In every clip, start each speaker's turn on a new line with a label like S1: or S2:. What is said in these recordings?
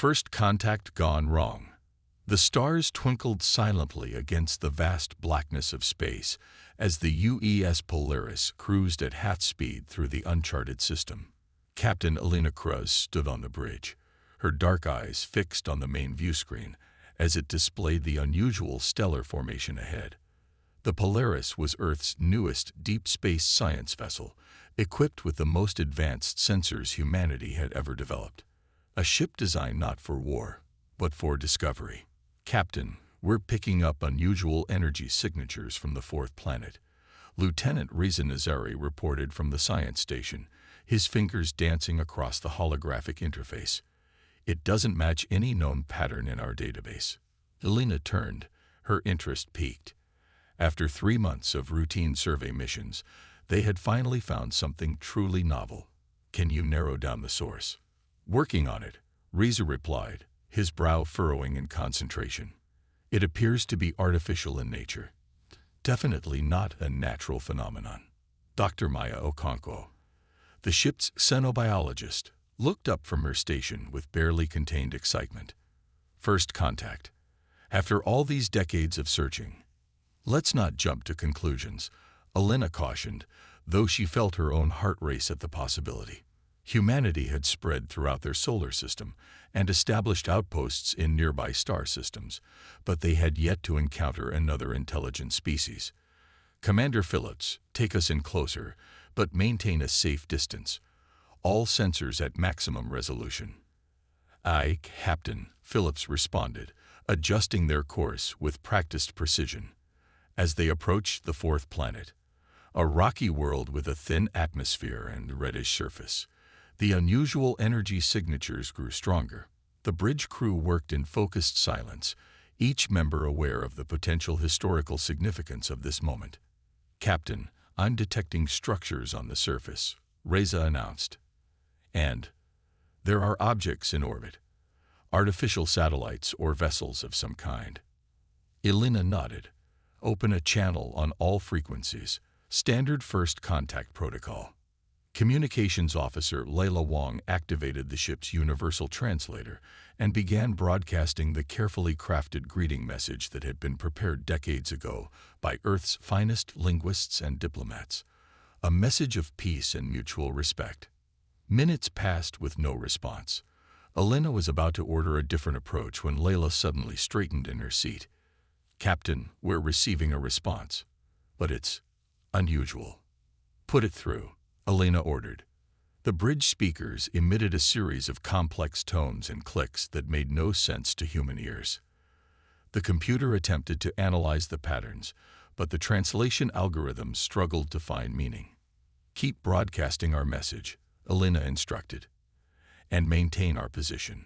S1: First contact gone wrong. The stars twinkled silently against the vast blackness of space as the UES Polaris cruised at half speed through the uncharted system. Captain Elena Cruz stood on the bridge, her dark eyes fixed on the main viewscreen as it displayed the unusual stellar formation ahead. The Polaris was Earth's newest deep space science vessel, equipped with the most advanced sensors humanity had ever developed. A ship designed not for war, but for discovery. Captain, we're picking up unusual energy signatures from the fourth planet. Lieutenant Reza Nazari reported from the science station, his fingers dancing across the holographic interface. It doesn't match any known pattern in our database. Elena turned, her interest piqued. After 3 months of routine survey missions, they had finally found something truly novel. Can you narrow down the source? Working on it, Reza replied, his brow furrowing in concentration. It appears to be artificial in nature. Definitely not a natural phenomenon. Dr. Maya Okonkwo, the ship's xenobiologist, looked up from her station with barely contained excitement. First contact. After all these decades of searching. Let's not jump to conclusions, Elena cautioned, though she felt her own heart race at the possibility. Humanity had spread throughout their solar system and established outposts in nearby star systems, but they had yet to encounter another intelligent species. Commander Phillips, take us in closer, but maintain a safe distance. All sensors at maximum resolution. Aye, Captain, Phillips responded, adjusting their course with practiced precision. As they approached the fourth planet, a rocky world with a thin atmosphere and reddish surface, the unusual energy signatures grew stronger. The bridge crew worked in focused silence, each member aware of the potential historical significance of this moment. Captain, I'm detecting structures on the surface, Reza announced. And there are objects in orbit, artificial satellites or vessels of some kind. Elena nodded. Open a channel on all frequencies. Standard first contact protocol. Communications officer Layla Wong activated the ship's universal translator and began broadcasting the carefully crafted greeting message that had been prepared decades ago by Earth's finest linguists and diplomats. A message of peace and mutual respect. Minutes passed with no response. Elena was about to order a different approach when Layla suddenly straightened in her seat. Captain, we're receiving a response. But it's unusual. Put it through, Elena ordered. The bridge speakers emitted a series of complex tones and clicks that made no sense to human ears. The computer attempted to analyze the patterns, but the translation algorithms struggled to find meaning. Keep broadcasting our message, Elena instructed, and maintain our position.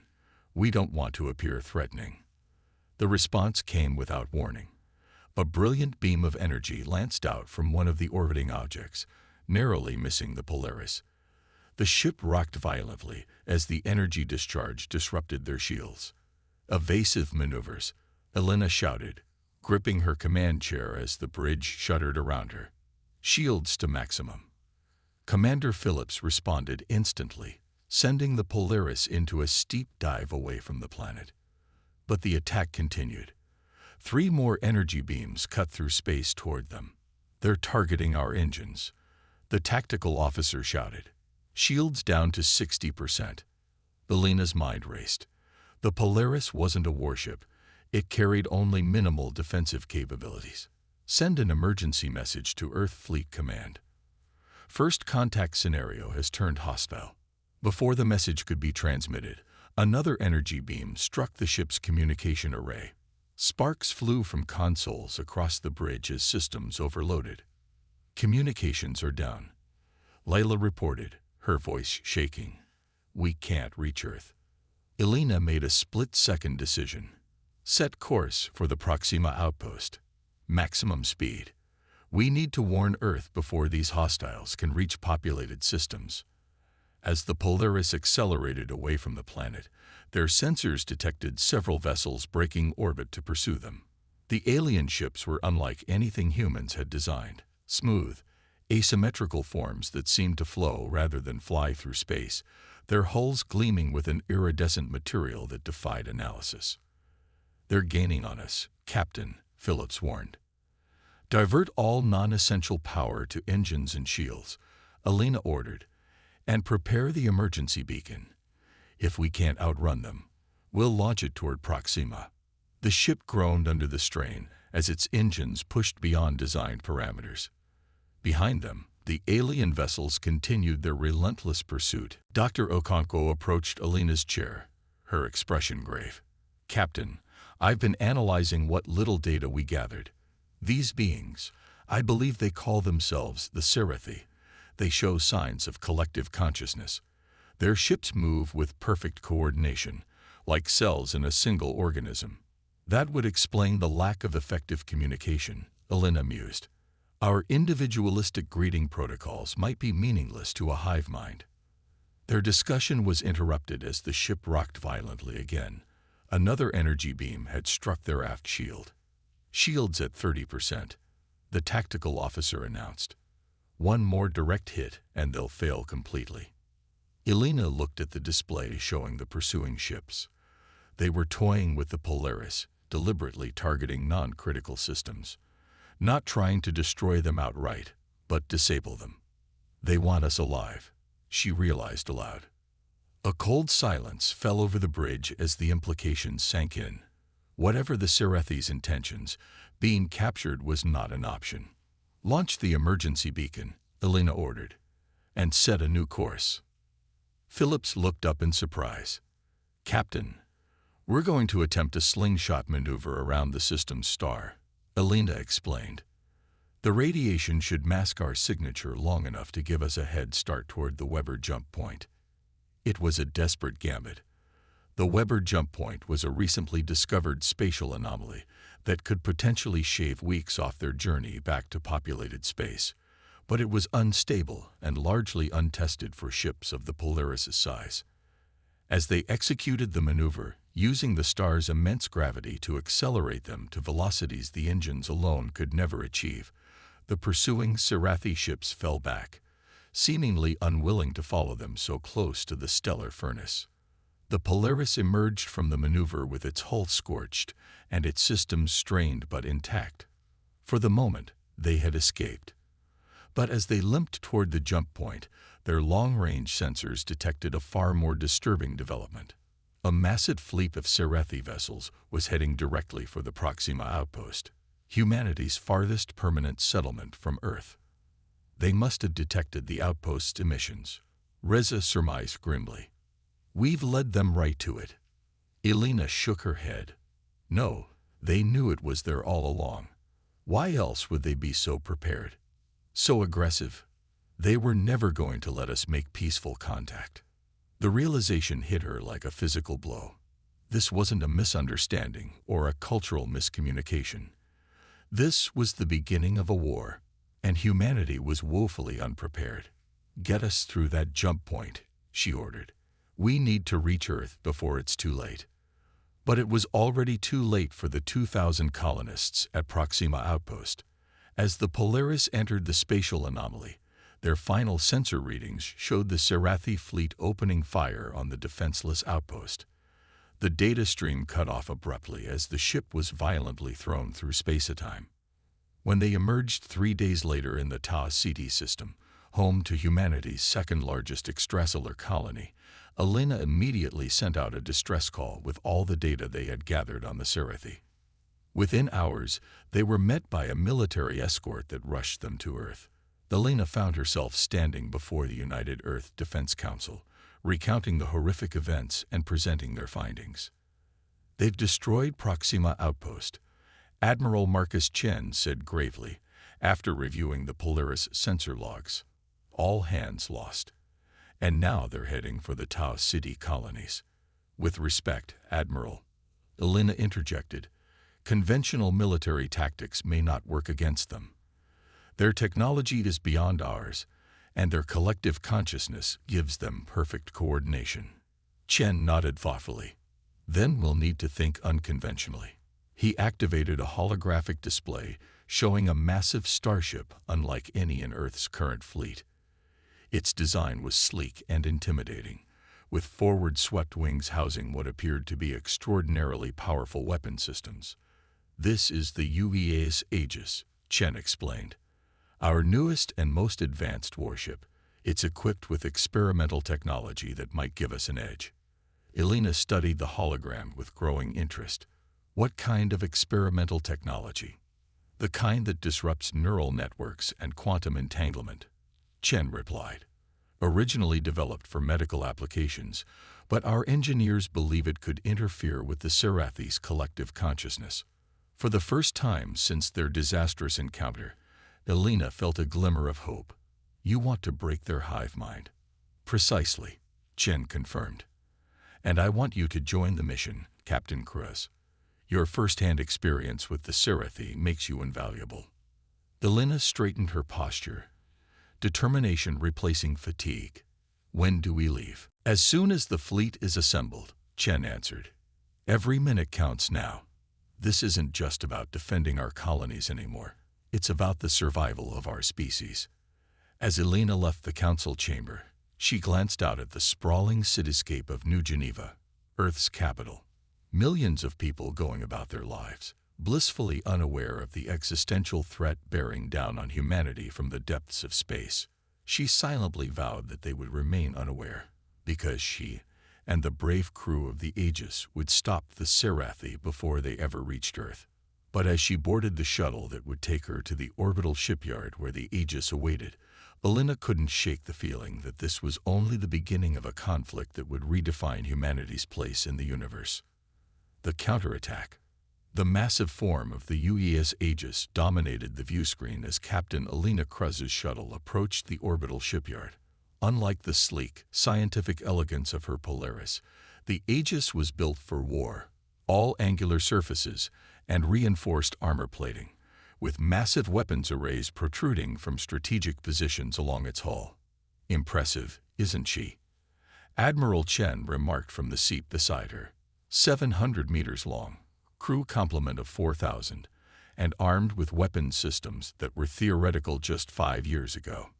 S1: We don't want to appear threatening. The response came without warning. A brilliant beam of energy lanced out from one of the orbiting objects, narrowly missing the Polaris. The ship rocked violently as the energy discharge disrupted their shields. Evasive maneuvers, Elena shouted, gripping her command chair as the bridge shuddered around her. Shields to maximum. Commander Phillips responded instantly, sending the Polaris into a steep dive away from the planet. But the attack continued. 3 more energy beams cut through space toward them. They're targeting our engines, the tactical officer shouted. Shields down to 60%. Elena's mind raced. The Polaris wasn't a warship. It carried only minimal defensive capabilities. Send an emergency message to Earth Fleet Command. First contact scenario has turned hostile. Before the message could be transmitted, another energy beam struck the ship's communication array. Sparks flew from consoles across the bridge as systems overloaded. Communications are down, Layla reported, her voice shaking. We can't reach Earth. Elena made a split-second decision. Set course for the Proxima outpost. Maximum speed. We need to warn Earth before these hostiles can reach populated systems. As the Polaris accelerated away from the planet, their sensors detected several vessels breaking orbit to pursue them. The alien ships were unlike anything humans had designed. Smooth, asymmetrical forms that seemed to flow rather than fly through space, their hulls gleaming with an iridescent material that defied analysis. "They're gaining on us, Captain," Phillips warned. "Divert all non-essential power to engines and shields," Alina ordered, "and prepare the emergency beacon. If we can't outrun them, we'll launch it toward Proxima." The ship groaned under the strain as its engines pushed beyond designed parameters. Behind them, the alien vessels continued their relentless pursuit. Dr. Okonkwo approached Alina's chair, her expression grave. "Captain, I've been analyzing what little data we gathered. These beings, I believe they call themselves the Serathi. They show signs of collective consciousness. Their ships move with perfect coordination, like cells in a single organism. That would explain the lack of effective communication," Alina mused. "Our individualistic greeting protocols might be meaningless to a hive mind." Their discussion was interrupted as the ship rocked violently again. Another energy beam had struck their aft shield. "Shields at 30%, the tactical officer announced. "One more direct hit and they'll fail completely." Alina looked at the display showing the pursuing ships. They were toying with the Polaris, deliberately targeting non-critical systems. Not trying to destroy them outright, but disable them. "They want us alive," she realized aloud. A cold silence fell over the bridge as the implications sank in. Whatever the Serathi's intentions, being captured was not an option. "Launch the emergency beacon," Alina ordered, "and set a new course." Phillips looked up in surprise. "Captain, we're going to attempt a slingshot maneuver around the system's star," Alina explained. "The radiation should mask our signature long enough to give us a head start toward the Weber jump point." It was a desperate gambit. The Weber jump point was a recently discovered spatial anomaly that could potentially shave weeks off their journey back to populated space, but it was unstable and largely untested for ships of the Polaris' size. As they executed the maneuver, using the star's immense gravity to accelerate them to velocities the engines alone could never achieve, the pursuing Serathi ships fell back, seemingly unwilling to follow them so close to the stellar furnace. The Polaris emerged from the maneuver with its hull scorched and its systems strained but intact. For the moment, they had escaped. But as they limped toward the jump point, their long-range sensors detected a far more disturbing development. A massive fleet of Serathi vessels was heading directly for the Proxima outpost, humanity's farthest permanent settlement from Earth. They must have detected the outpost's emissions, Reza surmised grimly. "We've led them right to it." Alina shook her head. "No, they knew it was there all along. Why else would they be so prepared? So aggressive? They were never going to let us make peaceful contact." The realization hit her like a physical blow. This wasn't a misunderstanding or a cultural miscommunication. This was the beginning of a war, and humanity was woefully unprepared. "Get us through that jump point," she ordered. "We need to reach Earth before it's too late." But it was already too late for the 2,000 colonists at Proxima Outpost. As the Polaris entered the spatial anomaly, their final sensor readings showed the Serathi fleet opening fire on the defenseless outpost. The data stream cut off abruptly as the ship was violently thrown through space-time. When they emerged 3 days later in the Tau Ceti system, home to humanity's second-largest extrasolar colony, Alina immediately sent out a distress call with all the data they had gathered on the Serathi. Within hours, they were met by a military escort that rushed them to Earth. Alina found herself standing before the United Earth Defense Council, recounting the horrific events and presenting their findings. "They've destroyed Proxima Outpost," Admiral Marcus Chen said gravely, after reviewing the Polaris sensor logs. "All hands lost. And now they're heading for the Tau Ceti colonies." "With respect, Admiral," Alina interjected, "conventional military tactics may not work against them. Their technology is beyond ours, and their collective consciousness gives them perfect coordination." Chen nodded thoughtfully. "Then we'll need to think unconventionally." He activated a holographic display showing a massive starship unlike any in Earth's current fleet. Its design was sleek and intimidating, with forward swept wings housing what appeared to be extraordinarily powerful weapon systems. "This is the UEA's Aegis," Chen explained. "Our newest and most advanced warship. It's equipped with experimental technology that might give us an edge." Elena studied the hologram with growing interest. "What kind of experimental technology?" "The kind that disrupts neural networks and quantum entanglement," Chen replied. "Originally developed for medical applications, but our engineers believe it could interfere with the Sarathi's collective consciousness." For the first time since their disastrous encounter, Elena felt a glimmer of hope. "You want to break their hive mind." "Precisely," Chen confirmed. "And I want you to join the mission, Captain Cruz. Your first-hand experience with the Sarathi makes you invaluable." Elena straightened her posture, determination replacing fatigue. "When do we leave?" "As soon as the fleet is assembled," Chen answered. "Every minute counts now. This isn't just about defending our colonies anymore. It's about the survival of our species." As Elena left the council chamber, she glanced out at the sprawling cityscape of New Geneva, Earth's capital. Millions of people going about their lives, blissfully unaware of the existential threat bearing down on humanity from the depths of space. She silently vowed that they would remain unaware, because she and the brave crew of the Aegis would stop the Sarathi before they ever reached Earth. But as she boarded the shuttle that would take her to the orbital shipyard where the Aegis awaited, Elena couldn't shake the feeling that this was only the beginning of a conflict that would redefine humanity's place in the universe. The counterattack. The massive form of the UES Aegis dominated the viewscreen as Captain Elena Cruz's shuttle approached the orbital shipyard. Unlike the sleek, scientific elegance of her Polaris, the Aegis was built for war, all angular surfaces and reinforced armor plating, with massive weapons arrays protruding from strategic positions along its hull. "Impressive, isn't she?" Admiral Chen remarked from the seat beside her. 700 meters long, crew complement of 4,000, and armed with weapons systems that were theoretical just 5 years ago.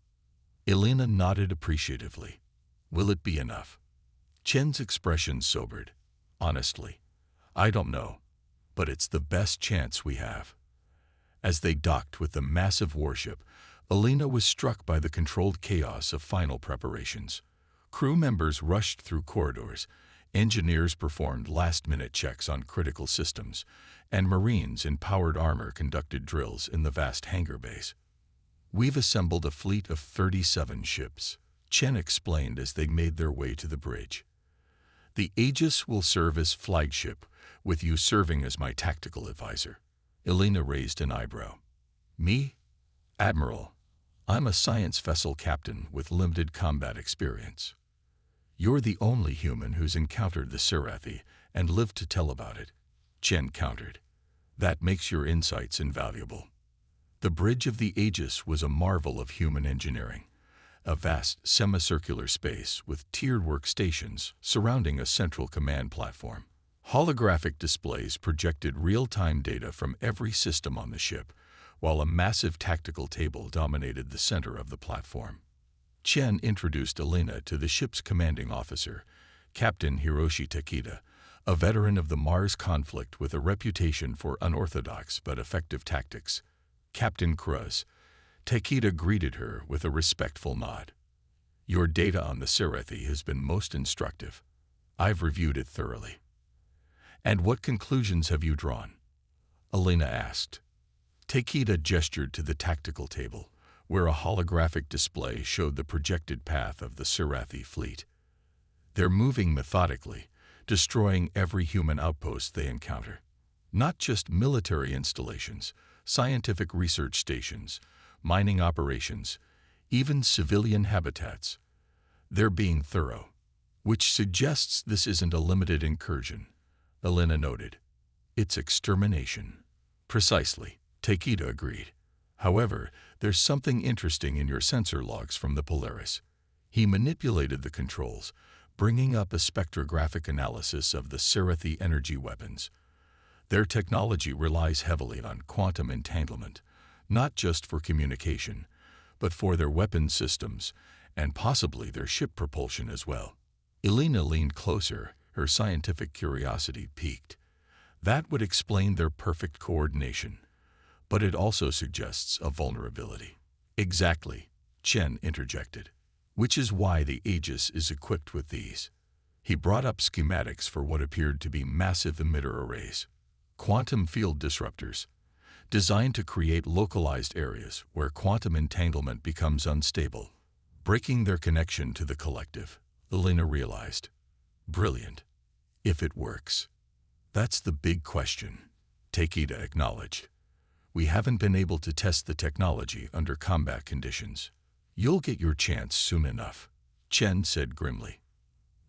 S1: Elena nodded appreciatively. "Will it be enough?" Chen's expression sobered. "Honestly, I don't know, but it's the best chance we have." As they docked with the massive warship, Elena was struck by the controlled chaos of final preparations. Crew members rushed through corridors, engineers performed last-minute checks on critical systems, and Marines in powered armor conducted drills in the vast hangar bays. "We've assembled a fleet of 37 ships," Chen explained as they made their way to the bridge. "The Aegis will serve as flagship, with you serving as my tactical advisor." Elena raised an eyebrow. "Me? Admiral, I'm a science vessel captain with limited combat experience." "You're the only human who's encountered the Sarathi and lived to tell about it," Chen countered. "That makes your insights invaluable." The bridge of the Aegis was a marvel of human engineering, a vast semicircular space with tiered workstations surrounding a central command platform. Holographic displays projected real-time data from every system on the ship, while a massive tactical table dominated the center of the platform. Chen introduced Elena to the ship's commanding officer, Captain Hiroshi Takeda, a veteran of the Mars conflict with a reputation for unorthodox but effective tactics. "Captain Cruz," Takeda greeted her with a respectful nod. "Your data on the Sarathi has been most instructive. I've reviewed it thoroughly." "And what conclusions have you drawn?" Elena asked. Takeda gestured to the tactical table, where a holographic display showed the projected path of the Sarathi fleet. "They're moving methodically, destroying every human outpost they encounter. Not just military installations, scientific research stations, mining operations, even civilian habitats. They're being thorough." "Which suggests this isn't a limited incursion," Elena noted. "It's extermination." "Precisely," Takeda agreed. "However, there's something interesting in your sensor logs from the Polaris." He manipulated the controls, bringing up a spectrographic analysis of the Sarathi energy weapons. Their technology relies heavily on quantum entanglement, not just for communication, but for their weapon systems and possibly their ship propulsion as well. Elena leaned closer, her scientific curiosity piqued. That would explain their perfect coordination, but it also suggests a vulnerability. Exactly, Chen interjected, which is why the Aegis is equipped with these. He brought up schematics for what appeared to be massive emitter arrays, quantum field disruptors, designed to create localized areas where quantum entanglement becomes unstable, breaking their connection to the collective. Elena realized. Brilliant. If it works. That's the big question, Takeda acknowledged. We haven't been able to test the technology under combat conditions. You'll get your chance soon enough, Chen said grimly.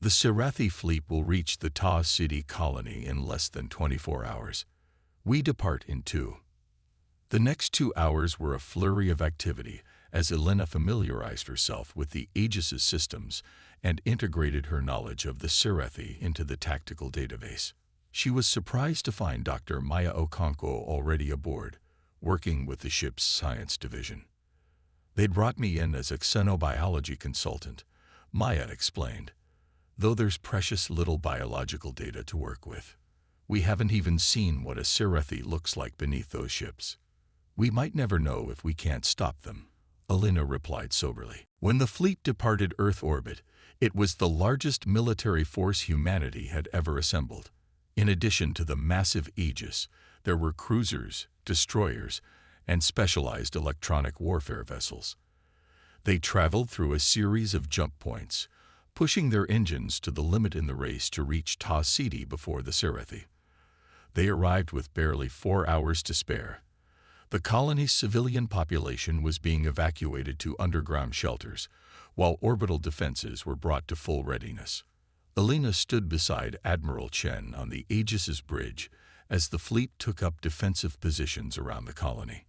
S1: The Serathi fleet will reach the Ta City colony in less than 24 hours. We depart in 2. The next 2 hours were a flurry of activity as Elena familiarized herself with the Aegis's systems and integrated her knowledge of the Serathi into the tactical database. She was surprised to find Dr. Maya Okonkwo already aboard, working with the ship's science division. They'd brought me in as a xenobiology consultant, Maya explained, though there's precious little biological data to work with. We haven't even seen what a Serathi looks like beneath those ships. We might never know if we can't stop them, Elena replied soberly. When the fleet departed Earth orbit, it was the largest military force humanity had ever assembled. In addition to the massive Aegis, there were cruisers, destroyers, and specialized electronic warfare vessels. They traveled through a series of jump points, pushing their engines to the limit in the race to reach Ta City before the Serathi. They arrived with barely 4 hours to spare. The colony's civilian population was being evacuated to underground shelters, while orbital defenses were brought to full readiness. Elena stood beside Admiral Chen on the Aegis's bridge as the fleet took up defensive positions around the colony.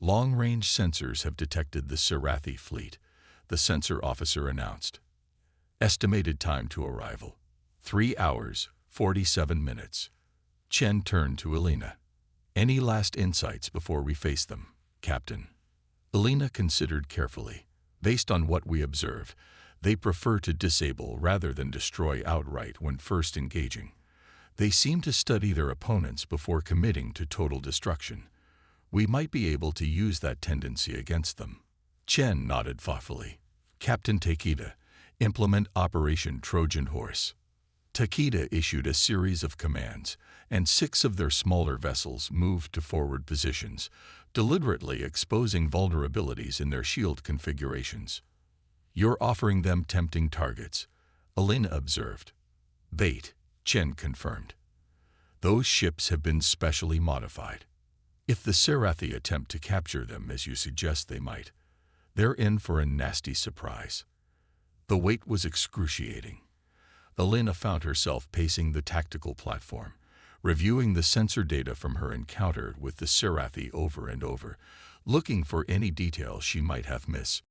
S1: Long-range sensors have detected the Serathi fleet, the sensor officer announced. Estimated time to arrival, 3 hours, 47 minutes. Chen turned to Elena. Any last insights before we face them, Captain? Elena considered carefully. Based on what we observe, they prefer to disable rather than destroy outright when first engaging. They seem to study their opponents before committing to total destruction. We might be able to use that tendency against them. Chen nodded thoughtfully. Captain Takeda, implement Operation Trojan Horse. Takeda issued a series of commands, and 6 of their smaller vessels moved to forward positions, deliberately exposing vulnerabilities in their shield configurations. You're offering them tempting targets, Elena observed. Bait, Chen confirmed. Those ships have been specially modified. If the Serathi attempt to capture them as you suggest they might, they're in for a nasty surprise. The wait was excruciating. Elena found herself pacing the tactical platform, reviewing the sensor data from her encounter with the Serathi over and over, looking for any detail she might have missed.